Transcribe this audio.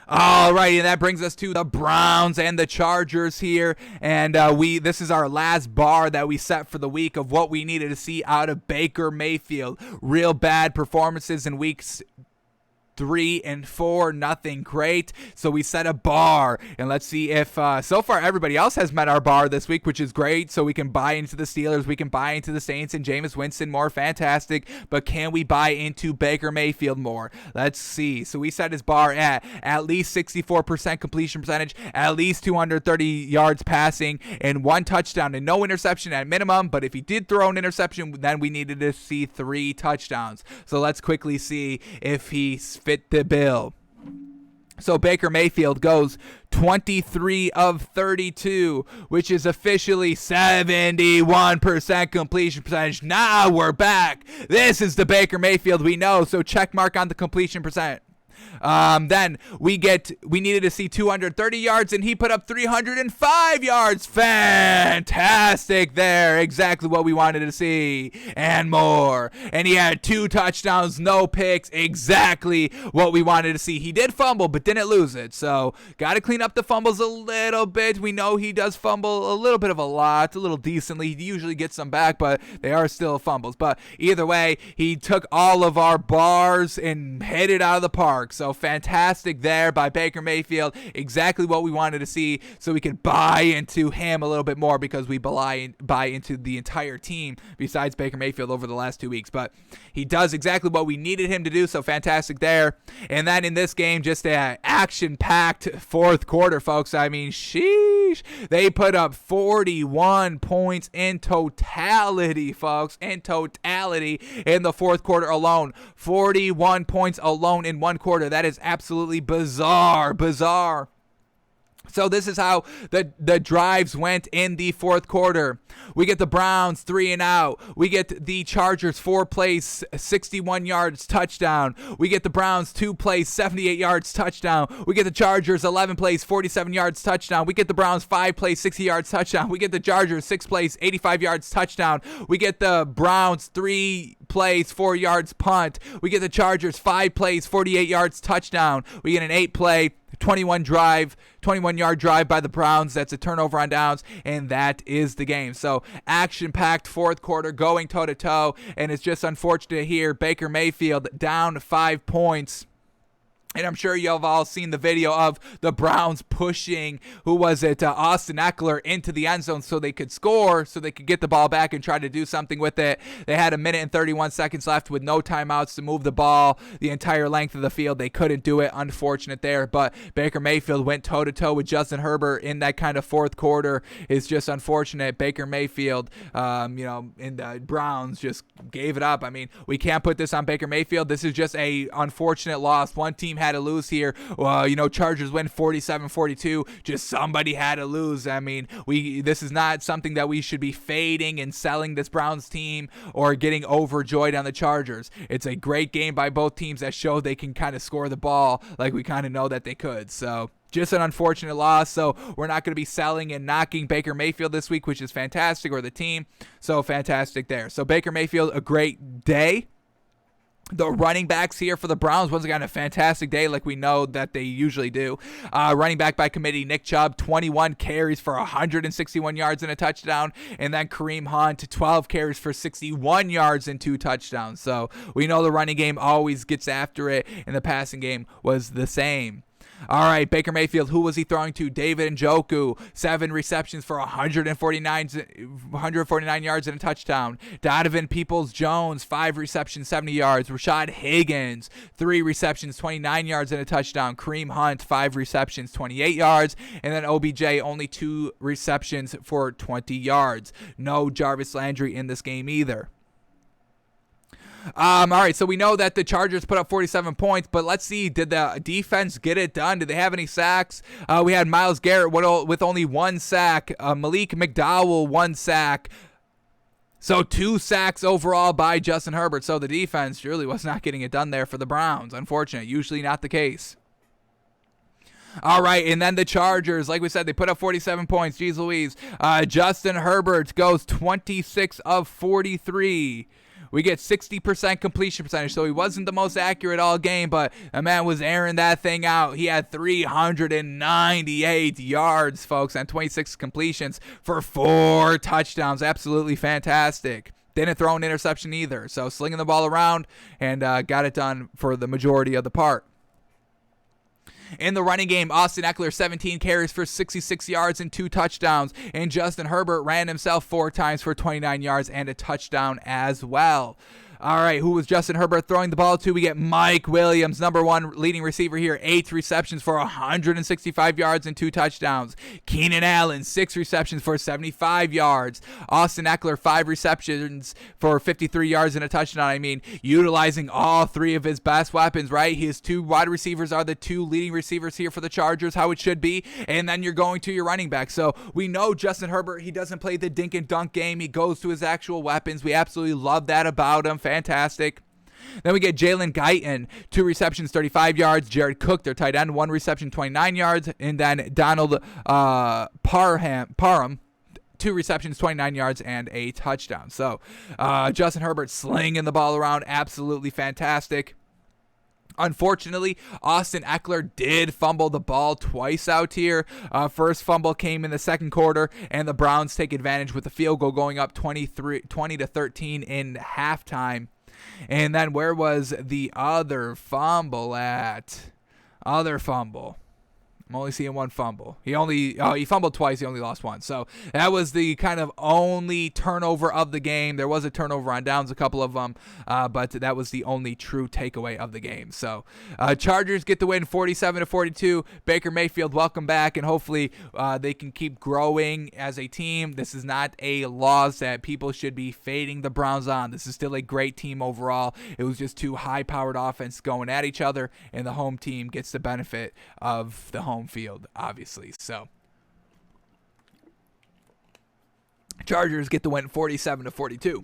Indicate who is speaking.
Speaker 1: Alrighty, and that brings us to the Browns and the Chargers here. And this is our last bar that we set for the week of what we needed to see out of Baker Mayfield. Real bad performances in weeks 3 and 4, nothing great. So we set a bar, and let's see if so far everybody else has met our bar this week, which is great. So we can buy into the Steelers, we can buy into the Saints and Jameis Winston more, fantastic. But can we buy into Baker Mayfield more? Let's see. So we set his bar at least 64% completion percentage, at least 230 yards passing, and 1 touchdown and no interception at minimum. But if he did throw an interception, then we needed to see 3 touchdowns. So let's quickly see if he fit the bill. So Baker Mayfield goes 23 of 32, which is officially 71% completion percentage. Now we're back. This is the Baker Mayfield we know. So check mark on the completion percent. Then we needed to see 230 yards, and he put up 305 yards. Fantastic there. Exactly what we wanted to see and more. And he had 2 touchdowns, no picks. Exactly what we wanted to see. He did fumble, but didn't lose it. So got to clean up the fumbles a little bit. We know he does fumble a little bit of a lot, a little decently. He usually gets some back, but they are still fumbles. But either way, he took all of our bars and hit it out of the park. So fantastic there by Baker Mayfield. Exactly what we wanted to see, so we could buy into him a little bit more, because we buy into the entire team besides Baker Mayfield over the last 2 weeks. But he does exactly what we needed him to do, so fantastic there. And then in this game, just an action-packed fourth quarter, folks. I mean, sheesh. They put up 41 points in totality, folks. In totality in the fourth quarter alone. 41 points alone in one quarter. That is absolutely bizarre. So this is how the drives went in the fourth quarter. We get the Browns 3 and out. We get the Chargers 4 plays, 61 yards, touchdown. We get the Browns 2 plays, 78 yards, touchdown. We get the Chargers 11 plays, 47 yards, touchdown. We get the Browns 5 plays, 60 yards, touchdown. We get the Chargers 6 plays, 85 yards, touchdown. We get the Browns 3 plays, 4 yards, punt. We get the Chargers 5 plays, 48 yards, touchdown. We get an 8-play, 21-yard drive by the Browns. That's a turnover on downs, and that is the game. So action-packed fourth quarter, going toe-to-toe, and it's just unfortunate here. Baker Mayfield down 5 points. And I'm sure you've all seen the video of the Browns pushing, Austin Eckler into the end zone so they could score, so they could get the ball back and try to do something with it. They had 1 minute and 31 seconds left with no timeouts to move the ball the entire length of the field. They couldn't do it. Unfortunate there. But Baker Mayfield went toe-to-toe with Justin Herbert in that kind of fourth quarter. It's just unfortunate. Baker Mayfield, and the Browns just gave it up. I mean, we can't put this on Baker Mayfield. This is just a unfortunate loss. One team had to lose here. Chargers win 47-42. Just somebody had to lose. I mean, this is not something that we should be fading and selling this Browns team or getting overjoyed on the Chargers. It's a great game by both teams that show they can kind of score the ball like we kind of know that they could. So just an unfortunate loss. So we're not going to be selling and knocking Baker Mayfield this week, which is fantastic, or the team. So fantastic there. So Baker Mayfield, a great day. The running backs here for the Browns, once again, a fantastic day like we know that they usually do. Running back by committee, Nick Chubb, 21 carries for 161 yards and a touchdown. And then Kareem Hunt, 12 carries for 61 yards and 2 touchdowns. So we know the running game always gets after it, and the passing game was the same. All right, Baker Mayfield, who was he throwing to? David Njoku, 7 receptions for 149 yards and a touchdown. Donovan Peoples-Jones, 5 receptions, 70 yards. Rashad Higgins, 3 receptions, 29 yards and a touchdown. Kareem Hunt, 5 receptions, 28 yards. And then OBJ, only 2 receptions for 20 yards. No Jarvis Landry in this game either. All right, so we know that the Chargers put up 47 points, but let's see, did the defense get it done? Did they have any sacks? We had Myles Garrett with only 1 sack, Malik McDowell 1 sack. So 2 sacks overall by Justin Herbert. So the defense really was not getting it done there for the Browns. Unfortunate, usually not the case. All right, and then the Chargers, like we said, they put up 47 points. Jeez Louise. Justin Herbert goes 26 of 43. We get 60% completion percentage, so he wasn't the most accurate all game, but the man was airing that thing out. He had 398 yards, folks, and 26 completions for 4 touchdowns. Absolutely fantastic. Didn't throw an interception either, so slinging the ball around and got it done for the majority of the part. In the running game, Austin Eckler, 17 carries for 66 yards and 2 touchdowns. And Justin Herbert ran himself 4 times for 29 yards and a touchdown as well. All right, who was Justin Herbert throwing the ball to? We get Mike Williams, number 1 leading receiver here, 8 receptions for 165 yards and 2 touchdowns. Keenan Allen, 6 receptions for 75 yards. Austin Eckler, 5 receptions for 53 yards and a touchdown. I mean, utilizing all 3 of his best weapons, right? His 2 wide receivers are the 2 leading receivers here for the Chargers, how it should be. And then you're going to your running back. So we know Justin Herbert, he doesn't play the dink and dunk game. He goes to his actual weapons. We absolutely love that about him. Fantastic. Then we get Jalen Guyton, 2 receptions, 35 yards. Jared Cook, their tight end, 1 reception, 29 yards. And then Donald Parham, 2 receptions, 29 yards, and a touchdown. So Justin Herbert slinging the ball around, absolutely fantastic. Unfortunately, Austin Eckler did fumble the ball twice out here. First fumble came in the second quarter, and the Browns take advantage with the field goal going up 20-13 in halftime. And then where was the other fumble at? Other fumble. I'm only seeing 1 fumble. He fumbled twice. He only lost 1. So that was the kind of only turnover of the game. There was a turnover on downs, a couple of them, but that was the only true takeaway of the game. So Chargers get the win 47-42. Baker Mayfield, welcome back, and hopefully they can keep growing as a team. This is not a loss that people should be fading the Browns on. This is still a great team overall. It was just 2 high-powered offense going at each other, and the home team gets the benefit of the home field, obviously. So Chargers get the win 47-42.